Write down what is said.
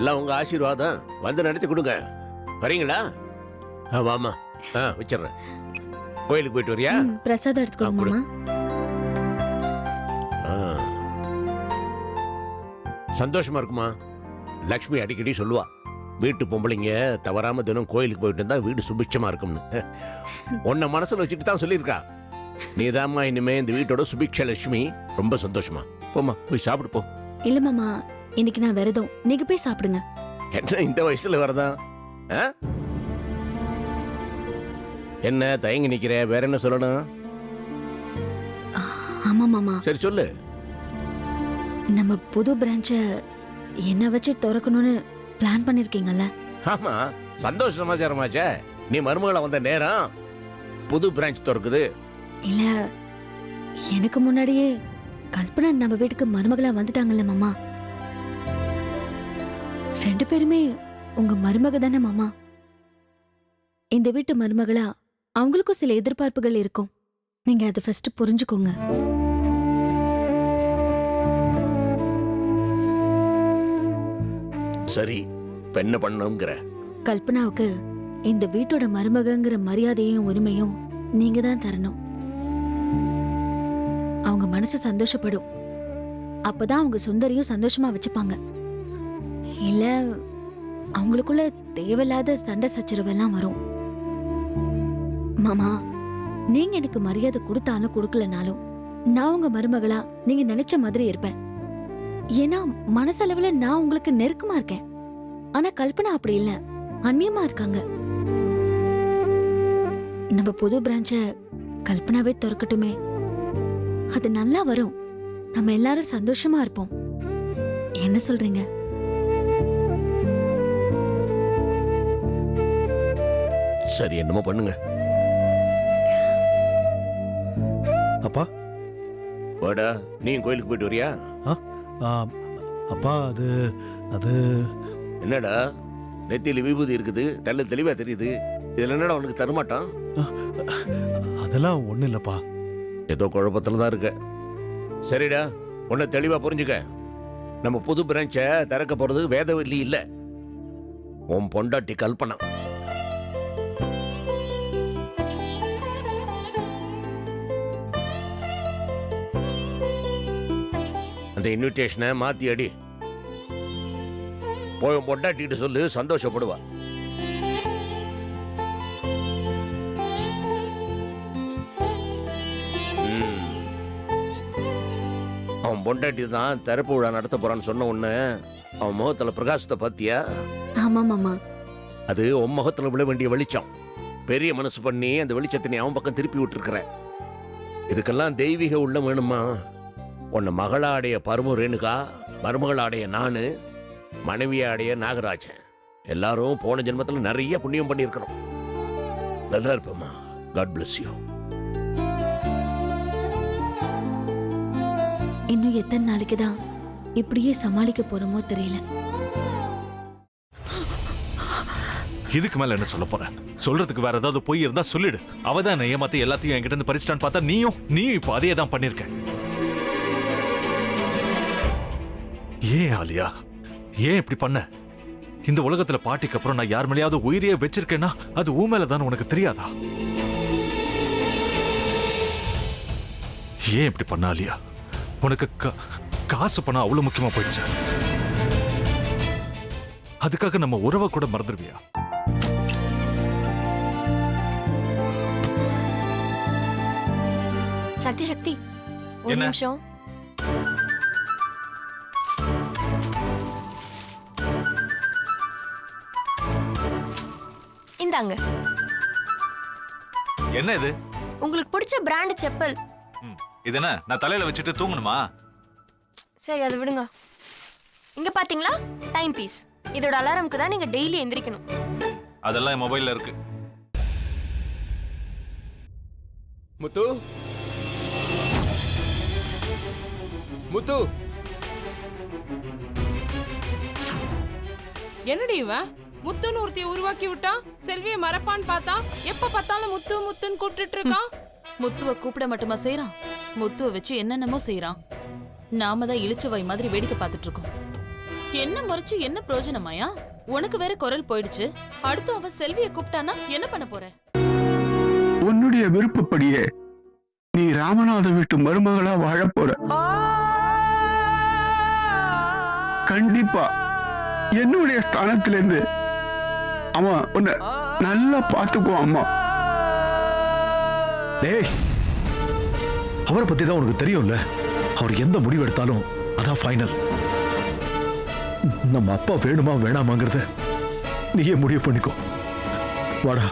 எல்லாம் உங்க ஆசீர்வாதம். வந்து நடத்தி கொடுங்க. வரீங்களா? வாமா. வச்சிடுறேன். கோயிலுக்கு போயிட்டு வரியா? பிரசாதம் எடுத்துக்கோங்க மாமா. சந்தோஷமா இருக்குமா? லக்ஷ்மி அடிக்கடி சொல்லுவா, வீட்டு பொம்பளைங்க தவறாம தினம் கோயிலுக்கு போயிட்டு இருந்தா வீடு சுபிட்சமா இருக்கும்னு. உன்னை மனசுல வச்சுட்டு தான் சொல்லியிருக்கா. நீதாம்மா இனிமே இந்த வீட்டோட சுபிக்ஷ லட்சுமி. ரொம்ப சந்தோஷமா. போமா, போய் சாப்பிடு போ. இல்ல மாமா, இன்னைக்கு நான் விரதம். நீங்க போய் சாப்பிடுங்க. என்ன இந்த வயசுல வரதான்? என்ன தயங்கி நிக்கிற? வேற என்ன சொல்லணும்? ஆமா மாமா. சரி சொல்லு. நம்ம புது பிரான்ச்ச என்ன வச்சு திறக்கணும்னு பிளான் பண்ணிருக்கீங்கல்ல? ஆமா, சந்தோஷ சமாச்சாரமாச்சே. நீ மருமகள வந்த நேரம் புது பிரான்ச் திறக்குது. இல்ல, எனக்கு முன்னாடியே கல்பனா நம்ம வீட்டுக்கு மருமகளா வந்துட்டாங்கல்ல மாமா. 2 பேருமே உங்க மருமக தானே மாமா. இந்த வீட்டு மருமகளா அவங்களுக்கும் சில எதிர்பார்ப்புகள் இருக்கும். நீங்க அதை ஃபர்ஸ்ட் புரிஞ்சுக்கோங்க. சரி, இப்ப என்ன பண்ணணுங்கிற? கல்பனாவுக்கு இந்த வீட்டோட மருமகங்கிற மரியாதையும் உரிமையும் நீங்க தான் தரணும். அவங்க மனசு சந்தோஷப்படும். அப்பதான் அவங்க சுந்தரியும் சந்தோஷமா வச்சுப்பாங்க. இல்ல அவங்களுக்குள்ள தேவையில்லாத சண்டை சச்சரவெல்லாம் வரும். மாமா, நீங்க எனக்கு மரியாதை கொடுத்தாலும் கொடுக்கலனாலும் நான் உங்க மருமகளா நீங்க நினைச்ச மாதிரி இருப்பேன். ஏன்னா மனசளவுல நான் உங்களுக்கு நெருக்கமா இருக்கேன். ஆனா கல்பனா அப்படி இல்ல, அந்நியமா இருக்காங்க. நம்ம புது பிரான்ச்ச கல்பனாவே திறக்கட்டுமே. அது நல்லா வரும். நம்ம எல்லாரும் சந்தோஷமா இருப்போம். என்ன சொல்றீங்க? சரி, என்னமோ பண்ணுங்க. அப்பா, வாடா. நீ கோயிலுக்கு போயிட்டு வரியா? அப்பா, அது என்னடா நெத்தியில விபூதி இருக்குது, தெல்ல தெளிவா தெரியுது. இதுல என்னடா உனக்கு தரமாட்டான்? அதெல்லாம் ஒண்ணு இல்லப்பா. ஏதோ குழப்பத்துல தான் இருக்க. சரிடா, உன்னை தெளிவா புரிஞ்சுக்க. நம்ம புது பிரான்ச்ச திறக்க போறது வேதவல்லி இல்ல, உன் பொண்டாட்டி கல்பனா. அந்த இன்விடேஷனை மாத்தி அடி. போய் பொண்டாட்டிட்டு சொல்லு, சந்தோஷப்படுவா. அவன் பொண்டாட்டி தான் திறப்பு விழா நடத்த போறான்னு சொன்ன உடனே அவன் முகத்துல பிரகாசத்தை பாத்தியா? ஆமா மாமா. அது உன் முகத்துல விழ வேண்டிய வெளிச்சம். பெரிய மனசு பண்ணி அந்த வெளிச்சத்தை நீ அவன் பக்கம் திருப்பி விட்டுருக்கிற. இதுக்கெல்லாம் தெய்வீக உள்ளம் வேணுமா? உன்னை மகளாடைய பரமு ரேணுகா, மருமகளாடைய நானு, மனைவியாடைய நாகராஜன் எல்லாரும் போன ஜென்மத்துல நிறைய புண்ணியம் பண்ணியிருக்கிறோம். நல்லா இருப்பமா. God bless you. இன்னும் எத்தனை நாளைக்கு தான் இப்படியே சமாளிக்க போறோமோ தெரியல. இதுக்கு மேல என்ன சொல்ல போற? சொல்றதுக்கு வேற ஏதாவது பொய் இருந்தா சொல்லிடு. அவதான் ஏமாத்தி எல்லாத்தையும் என்கிட்ட இருந்து பறிச்சிட்டான்னு பார்த்தா நீயும் இப்போ அதே தான் பண்ணிருக்க. ஏன் ஆலியா, ஏன் இப்படி பண்ண? இந்த உலகத்துல பாட்டிக்கு அப்புறம் நான் யார் மேலேயாவது உயிரியே வச்சிருக்கேன்னா அது ஊ மேலதான் உனக்கு தெரியாதா? ஏன் இப்படி பண்ண ஆலியா? உனக்கு காசு பணம் அவ்வளவு முக்கியமா போயிடுச்சு. அதுக்காக நம்ம உறவை கூட மறந்துடுவியா? சக்தி சக்தி, ஒரு நிமிஷம். இந்தாங்க. என்ன இது? உங்களுக்கு பிடிச்ச பிராண்ட் செப்பல். இது என்ன நான் தலையில வச்சுட்டு தூங்கணுமா? சரி, அதை விடுங்க. இங்க பாத்தீங்களா, டைம் பீஸ். இதோட அலாரம்க்கு தான் நீங்க டெய்லி எந்திரிக்கணும். அதெல்லாம் என் மொபைல்ல இருக்கு. முத்து, முத்து. என்னடி இவன் முத்துன்னு ஒருத்தைய உருவாக்கி விட்டான். செல்வியை மறப்பான்னு பார்த்தா எப்ப பார்த்தாலும் முத்து முத்துன்னு கூப்பிட்டு இருக்கான். முத்துவை கூப்பிட மட்டுமா செய்யறான், முத்துவை வச்சு என்னென்னமோ செய்யறான். நாம தான் இழிச்சவாய் மாதிரி வேடிக்கை பார்த்துட்டு இருக்கோம். என்ன முறைச்சு என்ன பிரயோஜனமாயா? உனக்கு வேற குரல் போயிடுச்சு. அடுத்து அவ செல்விய கூப்பிட்டானா என்ன பண்ண போற? உன்னுடைய விருப்பப்படியே நீ ராமநாத வீட்டு மருமகளா வாழ போற. கண்டிப்பா என்னுடைய ஸ்தானத்திலிருந்து அவன் உன்னை நல்லா பார்த்துக்குவான் அம்மா. டேய், அவரை பத்தி தான் உனக்கு தெரியும்ல. அவர் எந்த முடிவு எடுத்தாலும் அதான் ஃபைனல். நம்ம அப்பா வேணுமா வேணாமாங்கிறத நீயே முடிவு பண்ணிக்கோ. வாடா.